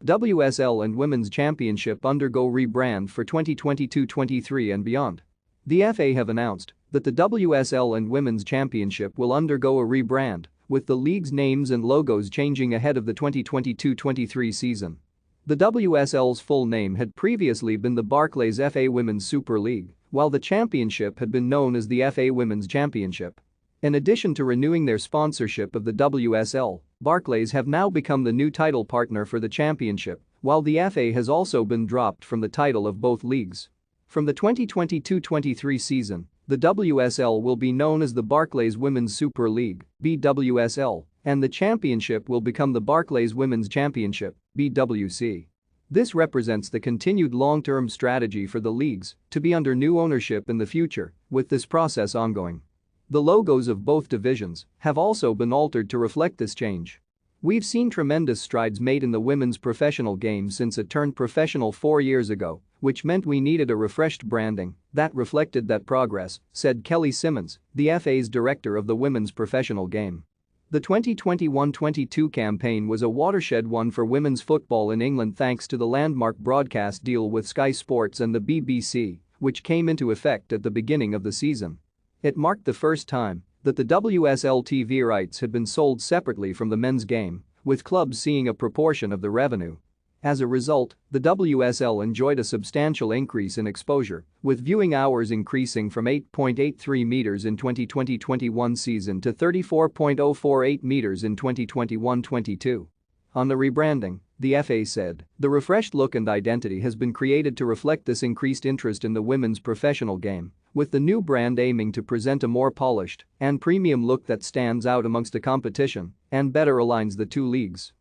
WSL and Women's Championship undergo rebrand for 2022-23 and beyond. The FA have announced that the WSL and Women's Championship will undergo a rebrand, with the league's names and logos changing ahead of the 2022-23 season. The WSL's full name had previously been the Barclays FA Women's Super League, while the championship had been known as the FA Women's Championship. In addition to renewing their sponsorship of the WSL, Barclays have now become the new title partner for the championship, while the FA has also been dropped from the title of both leagues. From the 2022-23 season, the WSL will be known as the Barclays Women's Super League (BWSL), and the championship will become the Barclays Women's Championship (BWC). This represents the continued long-term strategy for the leagues to be under new ownership in the future, with this process ongoing. The logos of both divisions have also been altered to reflect this change. We've seen tremendous strides made in the women's professional game since it turned professional 4 years ago, which meant we needed a refreshed branding that reflected that progress, said Kelly Simmons, the FA's director of the women's professional game. The 2021-22 campaign was a watershed one for women's football in England thanks to the landmark broadcast deal with Sky Sports and the BBC, which came into effect at the beginning of the season. It marked the first time that the WSL TV rights had been sold separately from the men's game, with clubs seeing a proportion of the revenue. As a result, the WSL enjoyed a substantial increase in exposure, with viewing hours increasing from 8.83 meters in 2020-21 season to 34.048 meters in 2021-22. On the rebranding, the FA said, the refreshed look and identity has been created to reflect this increased interest in the women's professional game, with the new brand aiming to present a more polished and premium look that stands out amongst the competition and better aligns the two leagues.